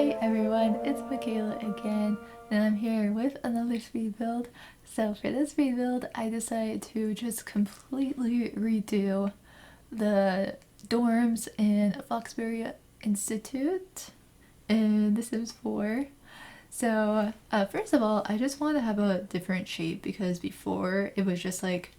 Hey everyone, it's Michaela again, and I'm here with another speed build. So for this speed build, I decided to just completely redo the dorms in Foxbury Institute in The Sims 4. So first of all, I just want to have a different shape because before it was just like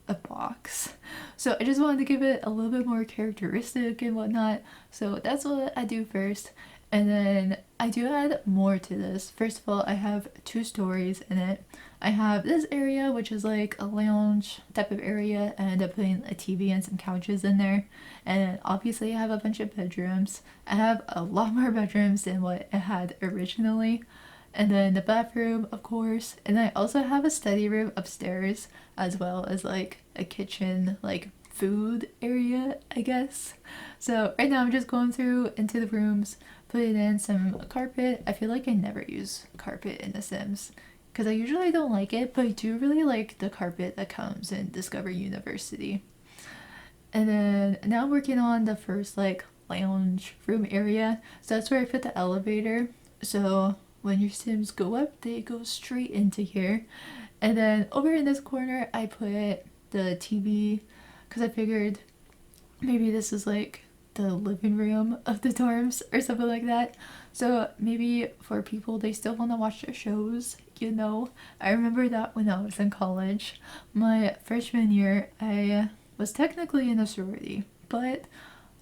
a box. So I just wanted to give it a little bit more characteristic and whatnot. So that's what I do first. And then I do add more to this. First of all, I have two stories in it. I have this area, which is like a lounge type of area. I end up putting a TV and some couches in there. And obviously I have a bunch of bedrooms. I have a lot more bedrooms than what I had originally. And then the bathroom, of course. And I also have a study room upstairs, as well as like a kitchen, like food area, I guess. So right now I'm just going through into the rooms, putting in some carpet. I feel like I never use carpet in The Sims because I usually don't like it, but I do really like the carpet that comes in Discover University. And then now I'm working on the first like lounge room area. So that's where I put the elevator. So when your Sims go up, they go straight into here. And then over in this corner, I put the TV because I figured maybe this is like the living room of the dorms or something like that. So maybe for people, they still want to watch their shows, you know. I remember that when I was in college. My freshman year, I was technically in a sorority, but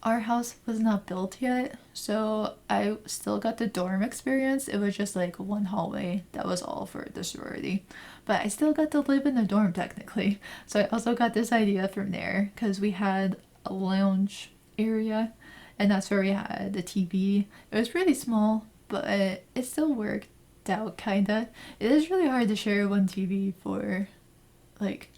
our house was not built yet, so I still got the dorm experience. It was just like one hallway, that was all for the sorority, but I still got to live in the dorm technically. So I also got this idea from there because we had a lounge area, and that's where we had the TV. It was really small, but it still worked out kinda. It is really hard to share one TV for like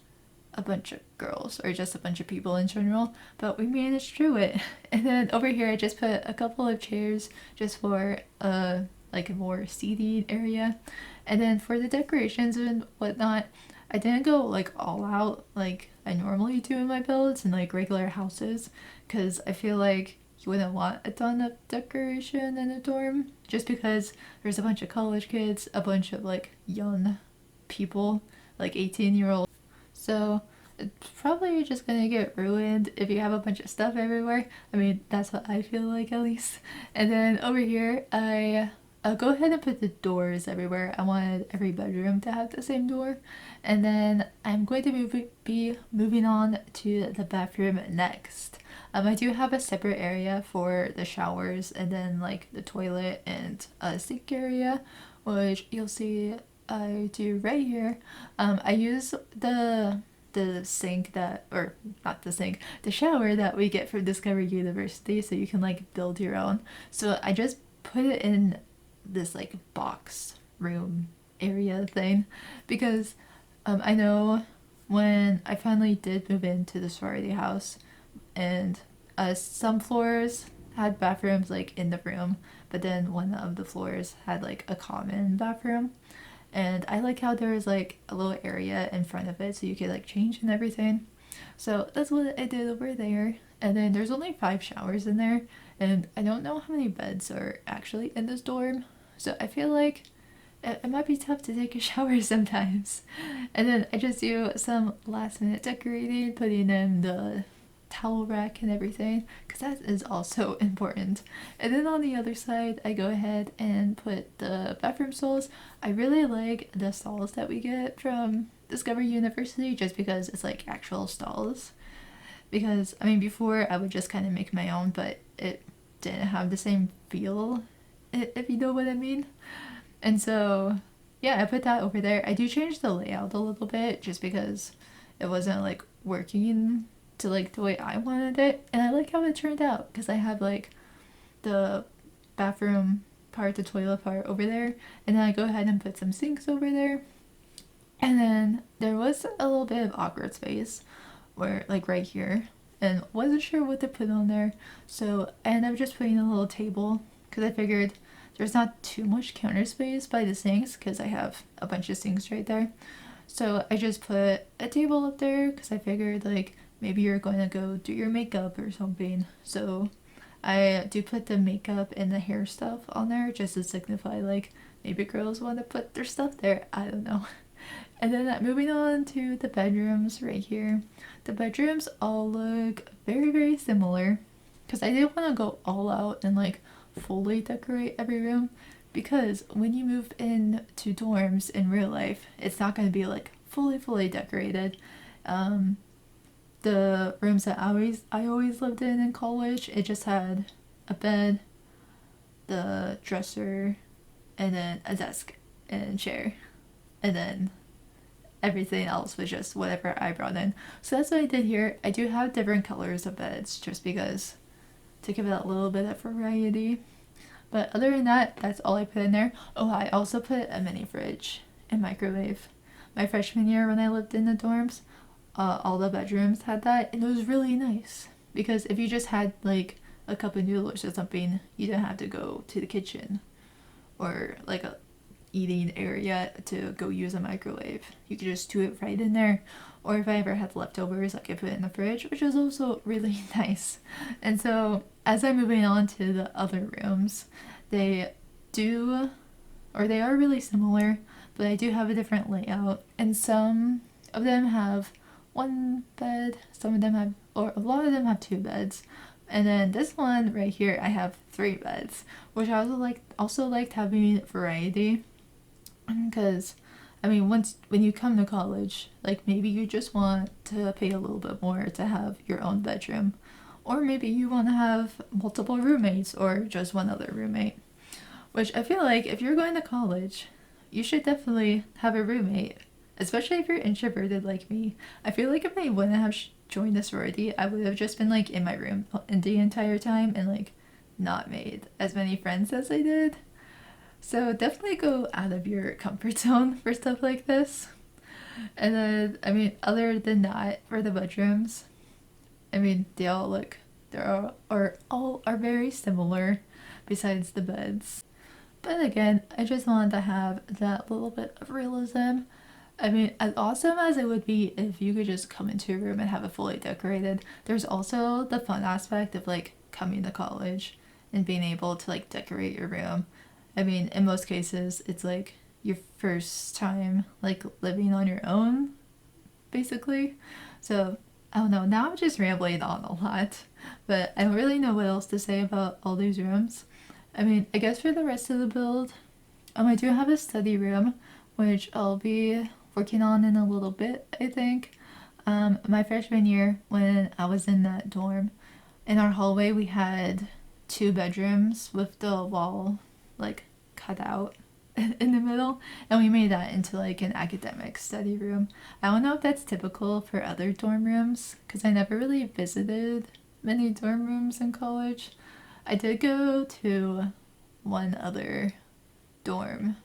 a bunch of girls or just a bunch of people in general, but we managed through it. And then over here I just put a couple of chairs just for like a more seating area. And then for the decorations and whatnot, I didn't go like all out like I normally do in my builds and like regular houses, because I feel like you wouldn't want a ton of decoration in a dorm just because there's a bunch of college kids, a bunch of like young people, like 18-year-olds. So it's probably just gonna get ruined if you have a bunch of stuff everywhere. I mean, that's what I feel like at least. And then over here, I'll go ahead and put the doors everywhere. I wanted every bedroom to have the same door. And then I'm going to be moving on to the bathroom next. I do have a separate area for the showers and then like the toilet and a sink area, which you'll see I do right here. I use the sink that, or not the sink, the shower that we get from Discover University, so you can like build your own. So I just put it in this like box room area thing because I know when I finally did move into the sorority house, and some floors had bathrooms like in the room, but then one of the floors had like a common bathroom. And I like how there was like a little area in front of it so you could like change and everything. So that's what I did over there. And then there's only 5 showers in there, and I don't know how many beds are actually in this dorm. So I feel like it might be tough to take a shower sometimes. And then I just do some last minute decorating, putting in the towel rack and everything, because that is also important. And then on the other side, I go ahead and put the bathroom stalls. I really like the stalls that we get from Discover University just because it's like actual stalls. Because I mean, before I would just kind of make my own, but it didn't have the same feel, if you know what I mean. And so yeah, I put that over there. I do change the layout a little bit just because it wasn't like working to like the way I wanted it, and I like how it turned out because I have like the bathroom part, the toilet part over there, and then I go ahead and put some sinks over there. And then there was a little bit of awkward space where like right here, and wasn't sure what to put on there, so I ended up just putting a little table because I figured there's not too much counter space by the sinks because I have a bunch of sinks right there. So I just put a table up there because I figured like maybe you're going to go do your makeup or something. So I do put the makeup and the hair stuff on there just to signify like maybe girls want to put their stuff there. I don't know. And then moving on to the bedrooms right here. The bedrooms all look very, very similar because I didn't want to go all out and like fully decorate every room, because when you move into dorms in real life, it's not going to be like fully decorated. The rooms that I always lived in college, it just had a bed, the dresser, and then a desk and chair, and then everything else was just whatever I brought in. So that's what I did here. I do have different colors of beds just because to give it a little bit of variety. But other than that, that's all I put in there. Oh, I also put a mini fridge and microwave. My freshman year when I lived in the dorms, all the bedrooms had that, and it was really nice. Because if you just had like a cup of noodles or something, you didn't have to go to the kitchen or like a eating area to go use a microwave. You could just do it right in there. Or if I ever had leftovers, I could put it in the fridge, which is also really nice. And so as I'm moving on to the other rooms, they are really similar, but I do have a different layout. And some of them have one bed, some of them have, or a lot of them have two beds. And then this one right here, I have three beds, which I also liked having variety. Because, I mean, when you come to college, like maybe you just want to pay a little bit more to have your own bedroom. Or maybe you want to have multiple roommates or just one other roommate. Which I feel like if you're going to college, you should definitely have a roommate. Especially if you're introverted like me. I feel like if I wouldn't have joined a sorority, I would have just been like in my room the entire time and like not made as many friends as I did. So definitely go out of your comfort zone for stuff like this. And then, I mean, other than that, for the bedrooms, I mean, all are very similar besides the beds. But again, I just wanted to have that little bit of realism. I mean, as awesome as it would be if you could just come into a room and have it fully decorated, there's also the fun aspect of like coming to college and being able to like decorate your room. I mean, in most cases, it's like your first time like living on your own, basically. So, I don't know, now I'm just rambling on a lot, but I don't really know what else to say about all these rooms. I mean, I guess for the rest of the build, I do have a study room, which I'll be working on in a little bit, I think. My freshman year, when I was in that dorm, in our hallway we had two bedrooms with the wall like cut out in the middle, and we made that into like an academic study room. I don't know if that's typical for other dorm rooms because I never really visited many dorm rooms in college. I did go to one other dorm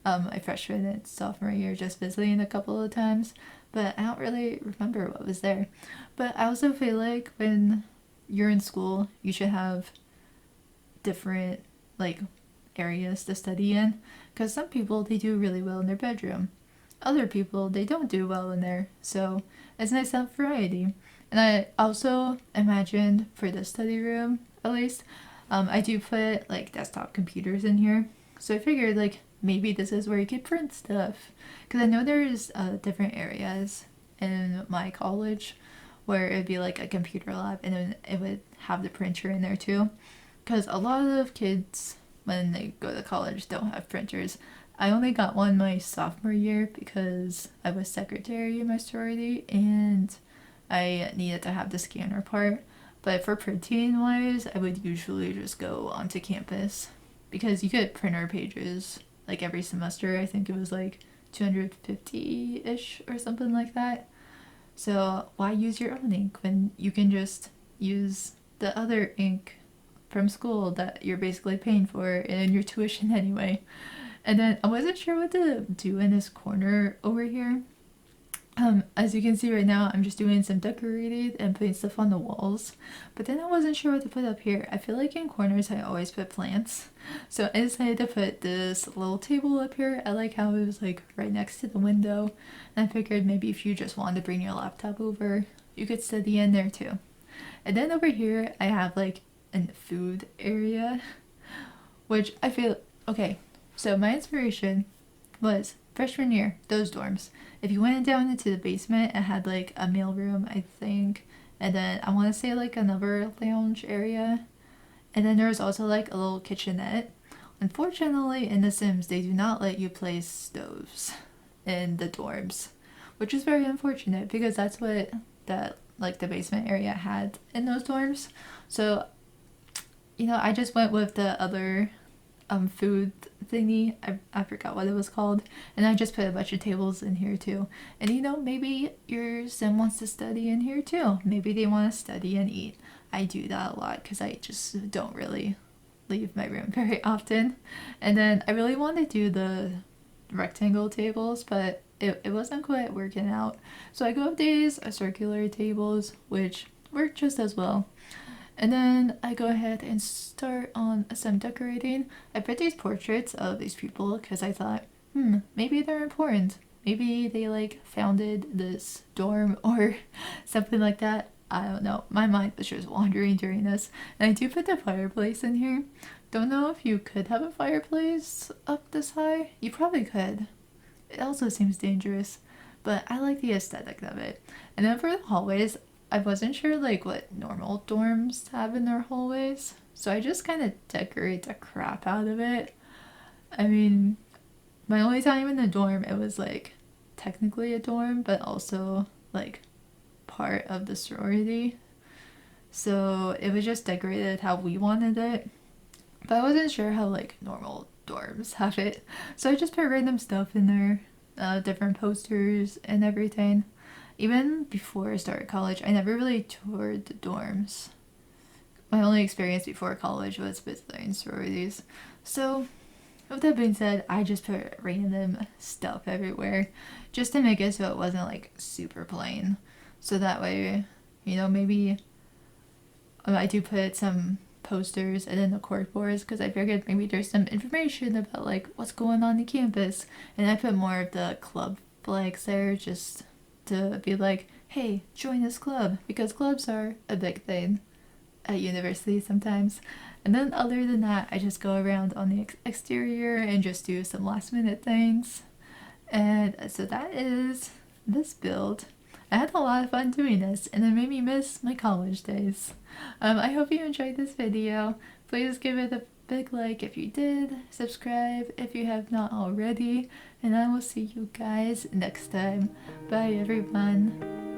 my freshman and sophomore year, just visiting a couple of times, but I don't really remember what was there. But I also feel like when you're in school, you should have different like areas to study in, because some people they do really well in their bedroom, other people they don't do well in there, so it's nice to have variety. And I also imagined for the study room at least, I do put like desktop computers in here, so I figured like maybe this is where you could print stuff, because I know there's different areas in my college where it'd be like a computer lab and then it would have the printer in there too, because a lot of kids when they go to college don't have printers. I only got one my sophomore year because I was secretary in my sorority and I needed to have the scanner part. But for printing wise, I would usually just go onto campus because you get printer pages like every semester. I think it was like 250-ish or something like that. So why use your own ink when you can just use the other ink from school that you're basically paying for in your tuition anyway? And then I wasn't sure what to do in this corner over here. As you can see right now, I'm just doing some decorating and putting stuff on the walls. But then I wasn't sure what to put up here. I feel like in corners I always put plants. So I decided to put this little table up here. I like how it was like right next to the window. And I figured maybe if you just wanted to bring your laptop over, you could study in there too. And then over here I have like and food area, which I feel okay. So my inspiration was freshman year, those dorms. If you went down into the basement, it had like a mailroom, I think, and then I want to say like another lounge area, and then there was also like a little kitchenette. Unfortunately, in The Sims, they do not let you place stoves in the dorms, which is very unfortunate because that's what that like the basement area had in those dorms. So, I just went with the other food thingy. I forgot what it was called, and I just put a bunch of tables in here too. And maybe your sim wants to study in here too. Maybe they want to study and eat. I do that a lot because I just don't really leave my room very often. And then I really want to do the rectangle tables, but it wasn't quite working out. So I go with these circular tables, which work just as well. And then I go ahead and start on some decorating. I put these portraits of these people because I thought, maybe they're important. Maybe they like founded this dorm or something like that. I don't know. My mind was just wandering during this. And I do put the fireplace in here. Don't know if you could have a fireplace up this high. You probably could. It also seems dangerous, but I like the aesthetic of it. And then for the hallways, I wasn't sure like what normal dorms have in their hallways, so I just kind of decorate the crap out of it. I mean, my only time in the dorm, it was like technically a dorm, but also like part of the sorority. So it was just decorated how we wanted it, but I wasn't sure how like normal dorms have it. So I just put random stuff in there, different posters and everything. Even before I started college, I never really toured the dorms. My only experience before college was visiting sororities. So, with that being said, I just put random stuff everywhere just to make it so it wasn't like super plain. So that way, maybe I do put some posters and then the cork boards because I figured maybe there's some information about like what's going on the campus. And I put more of the club flags there just to be like, hey, join this club, because clubs are a big thing at university sometimes. And then other than that, I just go around on the exterior and just do some last minute things. And so that is this build. I had a lot of fun doing this, and it made me miss my college days. I hope you enjoyed this video. Please give it a big like if you did, subscribe if you have not already, and I will see you guys next time. Bye everyone.